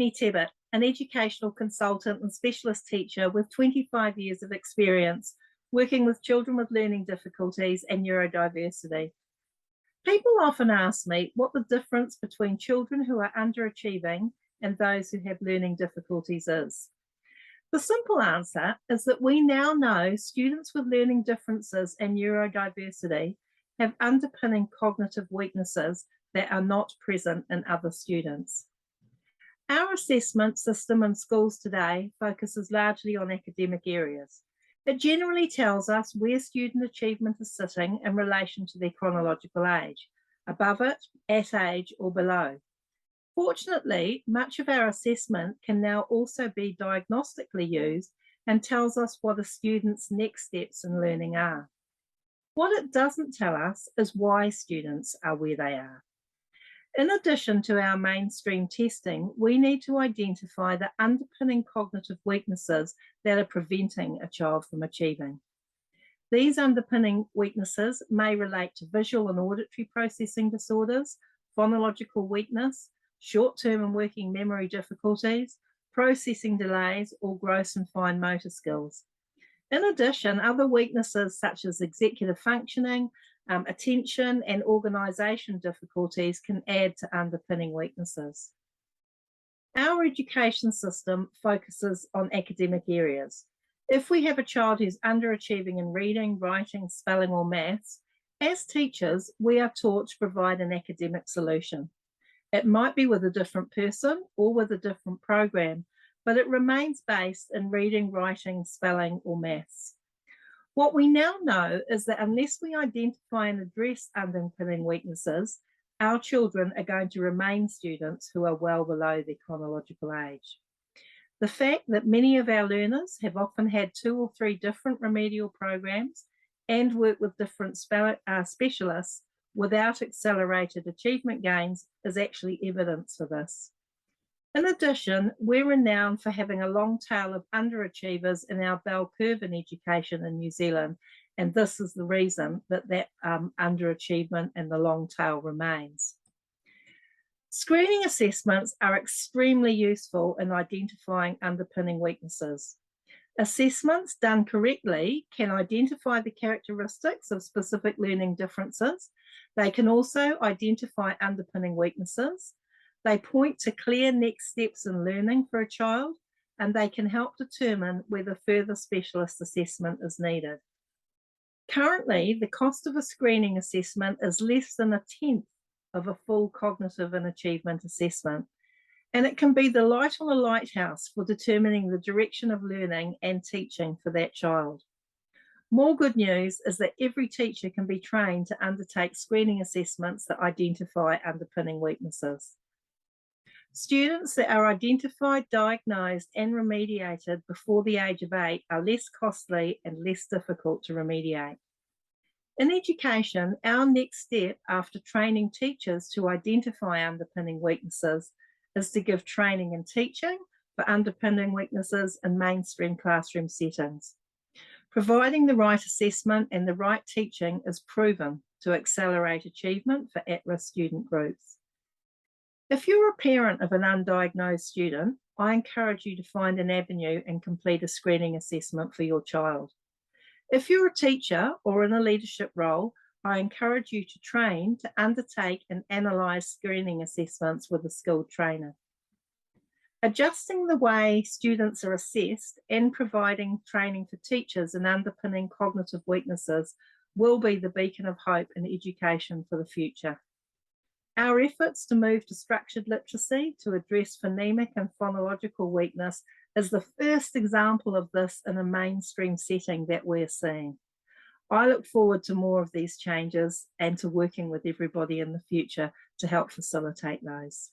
Penny Tebbutt, an educational consultant and specialist teacher with 25 years of experience working with children with learning difficulties and neurodiversity. People often ask me what the difference between children who are underachieving and those who have learning difficulties is. The simple answer is that we now know students with learning differences and neurodiversity have underpinning cognitive weaknesses that are not present in other students. Our assessment system in schools today focuses largely on academic areas. It generally tells us where student achievement is sitting in relation to their chronological age, above it, at age, or below. Fortunately, much of our assessment can now also be diagnostically used and tells us what a student's next steps in learning are. What it doesn't tell us is why students are where they are. In addition to our mainstream testing, we need to identify the underpinning cognitive weaknesses that are preventing a child from achieving. These underpinning weaknesses may relate to visual and auditory processing disorders, phonological weakness, short-term and working memory difficulties, processing delays, or gross and fine motor skills. In addition, other weaknesses such as executive functioning, attention and organisation difficulties can add to underpinning weaknesses. Our education system focuses on academic areas. If we have a child who's underachieving in reading, writing, spelling or maths, as teachers, we are taught to provide an academic solution. It might be with a different person or with a different program, but it remains based in reading, writing, spelling or maths. What we now know is that unless we identify and address underpinning weaknesses, our children are going to remain students who are well below their chronological age. The fact that many of our learners have often had 2 or 3 different remedial programs and work with different specialists without accelerated achievement gains is actually evidence for this. In addition, we're renowned for having a long tail of underachievers in our bell curve in education in New Zealand, and this is the reason that underachievement and the long tail remains. Screening assessments are extremely useful in identifying underpinning weaknesses. Assessments done correctly can identify the characteristics of specific learning differences. They can also identify underpinning weaknesses. They point to clear next steps in learning for a child, and they can help determine whether further specialist assessment is needed. Currently, the cost of a screening assessment is less than 1/10 of a full cognitive and achievement assessment, and it can be the light on a lighthouse for determining the direction of learning and teaching for that child. More good news is that every teacher can be trained to undertake screening assessments that identify underpinning weaknesses. Students that are identified, diagnosed and remediated before the age of 8 are less costly and less difficult to remediate. In education, our next step after training teachers to identify underpinning weaknesses is to give training and teaching for underpinning weaknesses in mainstream classroom settings. Providing the right assessment and the right teaching is proven to accelerate achievement for at-risk student groups. If you're a parent of an undiagnosed student, I encourage you to find an avenue and complete a screening assessment for your child. If you're a teacher or in a leadership role, I encourage you to train to undertake and analyse screening assessments with a skilled trainer. Adjusting the way students are assessed and providing training for teachers in underpinning cognitive weaknesses will be the beacon of hope in education for the future. Our efforts to move to structured literacy to address phonemic and phonological weakness is the first example of this in a mainstream setting that we're seeing. I look forward to more of these changes and to working with everybody in the future to help facilitate those.